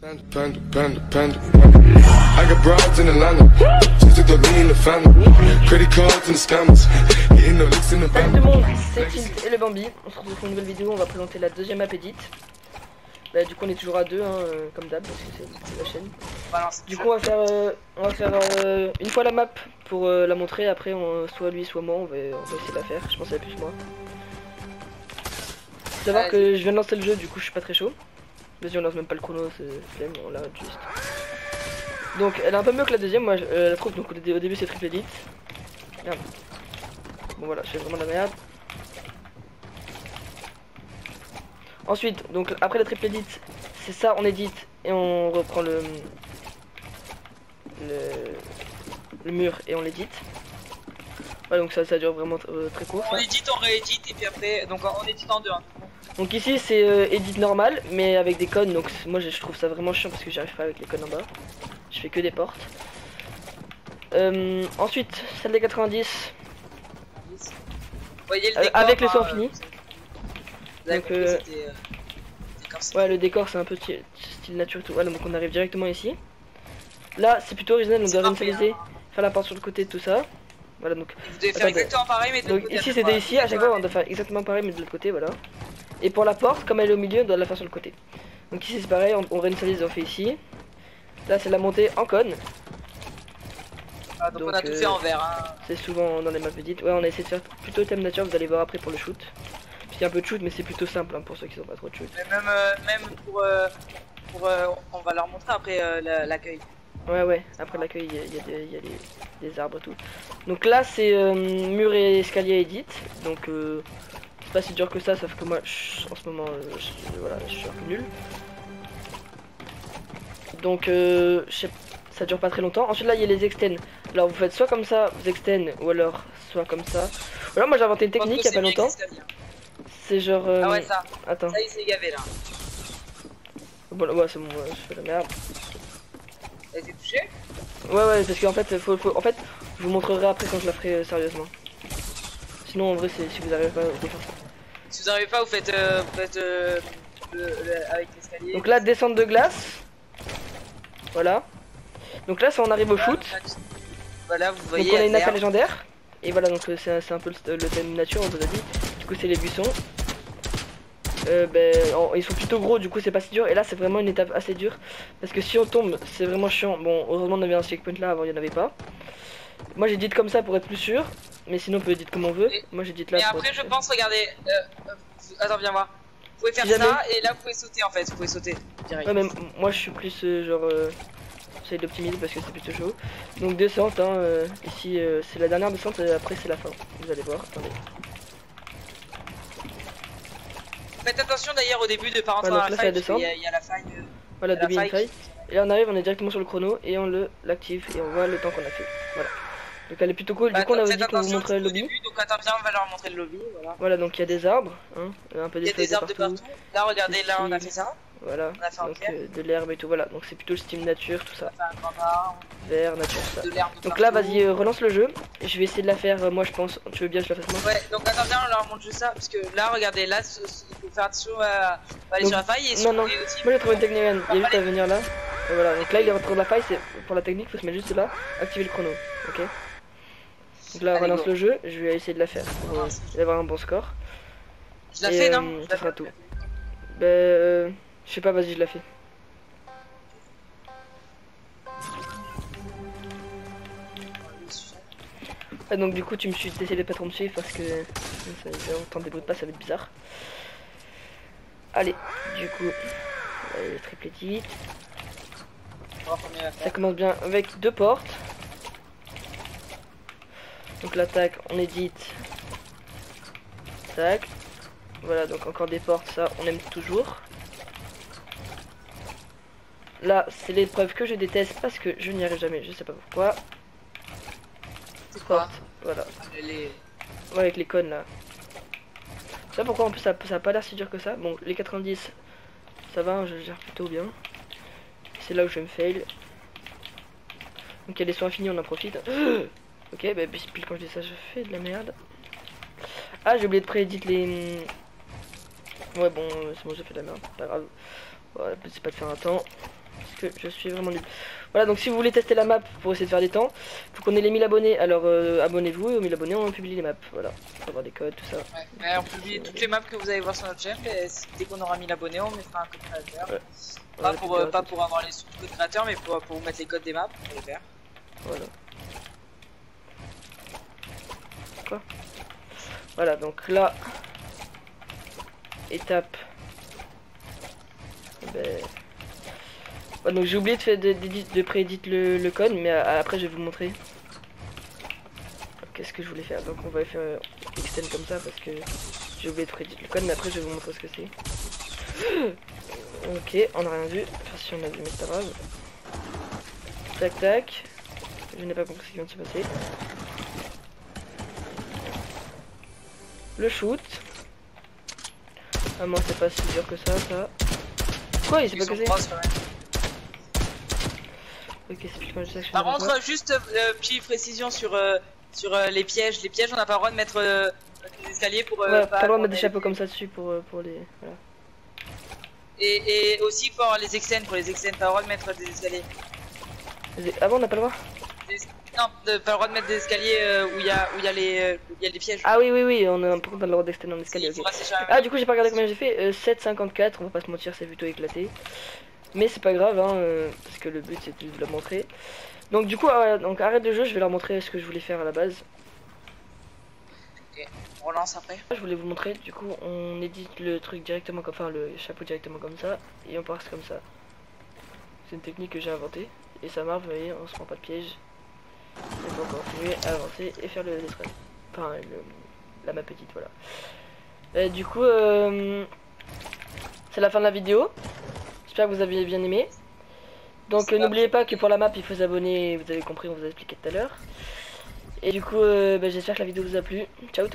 I got broads in Atlanta, just to throw me in the family. Credit cards and the scammers, getting no licks in the Salut family. tout le monde, c'est Tilt et le Bambi. On se retrouve pour une nouvelle vidéo. On va présenter la deuxième map edit. Bah, du coup, on est toujours à deux, hein, comme d'hab, parce que c'est la chaîne. Du coup, on va faire une fois la map pour la montrer. Après, soit lui, soit moi, on va essayer de la faire. Je pense que c'est plus moi. Faut savoir que je viens de lancer le jeu, du coup, je suis pas très chaud. Vas-y, on lance même pas le chrono, c'est flemme, on l'arrête juste. Donc, elle est un peu mieux que la deuxième. Moi, je la trouve. Donc, au début, c'est triple edit. Merde. Bon, voilà, je fais vraiment la merde. Ensuite, donc après la triple edit, c'est ça, on édite et on reprend le mur et on l'édite. Voilà, donc ça dure vraiment très court. On édite, on réédite et puis après, donc on édite en deux. Hein. Donc ici c'est edit normal mais avec des cônes, donc moi je trouve ça vraiment chiant parce que j'arrive pas avec les cônes en bas. Je fais que des portes. Ensuite, celle des 90. Voyez le décor, avec le son fini. Donc ouais, le décor c'est un peu style nature et tout. Voilà, donc on arrive directement ici. Là c'est plutôt original, on doit réinitialiser, faire la porte sur le côté, tout ça. Voilà, donc vous devez faire exactement pareil mais de l'autre côté. Ici c'était ici, à chaque fois on doit faire exactement pareil mais de l'autre côté, voilà. Et pour la porte, comme elle est au milieu, on doit la faire sur le côté. Donc ici c'est pareil, on réinitialise, on fait ici. Là c'est la montée en cône. Ah, donc on a tout fait en vert. Hein. C'est souvent dans les maps edit. Ouais, on a essayé de faire plutôt thème nature, vous allez voir après pour le shoot. Puis il y a un peu de shoot mais c'est plutôt simple, hein, pour ceux qui sont pas trop de shoot. Mais même pour on va leur montrer après l'accueil. Ouais, après l'accueil il y a des arbres et tout. Donc là c'est mur et escalier edit. Donc c'est pas si dur que ça, sauf que moi en ce moment voilà, je suis un peu nul. Donc ça dure pas très longtemps. Ensuite là il y a les extends. Alors vous faites soit comme ça, vous extend, ou alors soit comme ça. Voilà, moi j'ai inventé une technique il y a pas longtemps. C'est genre ah ouais ça. Attends. Ça il s'est gavé là. Bon ouais c'est bon, je fais la merde. Elle a été touchée? Ouais parce qu'en fait en fait je vous montrerai après quand je la ferai sérieusement. Sinon en vrai c'est si vous arrivez pas vous faire ça. Si vous arrivez pas vous faites avec l'escalier. Donc là descente de glace. Voilà. Donc là ça on arrive au shoot. Voilà vous voyez. Donc on a une attaque légendaire. Et voilà donc c'est un peu le thème nature on vous a dit. Du coup c'est les buissons. Ils sont plutôt gros, du coup c'est pas si dur. Et là c'est vraiment une étape assez dure parce que si on tombe c'est vraiment chiant. Bon heureusement on avait un checkpoint là, avant il y en avait pas. Moi j'ai dit comme ça pour être plus sûr, mais sinon on peut dire comme on veut. Moi j'ai dit là. Mais après je pense, regardez, attends viens voir. Vous pouvez faire ça et là vous pouvez sauter en fait, vous pouvez sauter direct. Ouais mais moi je suis plus genre j'essaie d'optimiser parce que c'est plutôt chaud. Donc descente hein, ici c'est la dernière descente et après c'est la fin. Vous allez voir, attendez. Faites attention d'ailleurs au début de pas rentrer dans la faille parce qu'il y a la faille. Voilà, début une faille. Et là on arrive, on est directement sur le chrono et on l'active et on voit le temps qu'on a fait. Voilà. Donc elle est plutôt cool. Du coup on avait dit qu'on vous montrait le lobby. Donc attends bien, on va leur montrer le lobby. Voilà, donc il y a des arbres, hein, un peu des feuilles de partout. Là regardez, là on a fait ça. Voilà, donc de l'herbe et tout, voilà, donc c'est plutôt le style nature, tout ça. Vert, nature, ça. Donc là, vas-y, relance le jeu. Je vais essayer de la faire, moi je pense. Tu veux bien que je la fasse moi? Ouais, donc attends bien, on leur montre juste ça, parce que là, regardez, là, il faut faire attention à aller sur la faille et non, moi j'ai trouvé une technique, il y a juste à venir là. Et voilà, donc là il est rentré dans la faille, c'est pour la technique, faut se mettre juste là, activer le chrono, ok? Donc là, on relance le jeu, je vais essayer de la faire pour avoir un bon score. Je la fais, non? Ça fera tout. Je sais pas, vas-y, je la fais. Ah, donc du coup tu me suis d'essayer de pas trop me suivre parce que ça va entendre des bruits de pas, ça va être bizarre. Allez, du coup triple edit. Ça commence bien avec deux portes. Donc l'attaque on édite. Tac. Voilà, donc encore des portes, ça on aime toujours. Là c'est l'épreuve que je déteste parce que je n'y arrive jamais, je sais pas pourquoi. C'est quoi? Voilà. Ouais, avec les cônes là. Je sais pas pourquoi en plus ça a pas l'air si dur que ça. Bon, les 90 ça va, hein, je gère plutôt bien. C'est là où je vais me fail. Donc il y a des soins infinis, on en profite. Ok, bah pile quand je dis ça je fais de la merde. Ah, j'ai oublié de préédit les... Ouais bon, c'est bon, j'ai fait de la merde, pas grave. Ouais, c'est pas de faire un temps. parce que je suis vraiment nul. Voilà, donc si vous voulez tester la map pour essayer de faire des temps, faut qu'on ait les 1000 abonnés. Alors abonnez-vous et aux 1000 abonnés on publie les maps. Voilà, pour avoir des codes, tout ça. Ouais, mais on publie toutes les maps que vous allez voir sur notre chaîne. Et dès qu'on aura 1000 abonnés, on mettra un code créateur. Ouais. Pas pour avoir les codes créateurs, mais pour vous mettre les codes des maps pour les faire. Voilà. Quoi? Voilà, donc là, étape. Ben... Ouais, donc j'ai oublié de prééditer le code, mais après je vais vous montrer. Qu'est-ce que je voulais faire? Donc on va faire extend comme ça parce que j'ai oublié de prééditer le code, mais après je vais vous montrer ce que c'est. Ok, on n'a rien vu. Enfin si on a vu, mais c'est pas grave. Tac tac. Je n'ai pas compris ce qui vient de se passer. Le shoot. Ah moi c'est pas si dur que ça. Quoi, il s'est pas cassé? Ok, c'est plus comme ça que je Par contre, juste petite précision sur les pièges. Les pièges, on n'a pas le droit de mettre des escaliers pour. Ouais, pas le droit de mettre des chapeaux comme ça dessus pour les. Voilà. Et aussi pour les extends, pas le droit de mettre des escaliers. Ah bon, on n'a pas le droit? Non, pas le droit de mettre des escaliers où il y a les pièges. Ah oui, on a pas le droit d'extendre en escalier. Okay. Ah, du coup, j'ai pas regardé combien j'ai fait. 7,54, on va pas se mentir, c'est plutôt éclaté. Mais c'est pas grave, hein, parce que le but c'était de vous la montrer. Donc, du coup, donc arrête le jeu, je vais leur montrer ce que je voulais faire à la base. Ok, on relance après. Je voulais vous montrer, du coup, on édite le truc directement comme enfin, le chapeau directement comme ça, et on passe comme ça. C'est une technique que j'ai inventée, et ça marche, vous voyez, on se prend pas de piège. On peut continuer à avancer et faire le run. Enfin, la map petite, voilà. Du coup, c'est la fin de la vidéo. J'espère que vous avez bien aimé. Donc n'oubliez pas que pour la map il faut s'abonner, vous avez compris, on vous a expliqué tout à l'heure. Et du coup j'espère que la vidéo vous a plu. Ciao.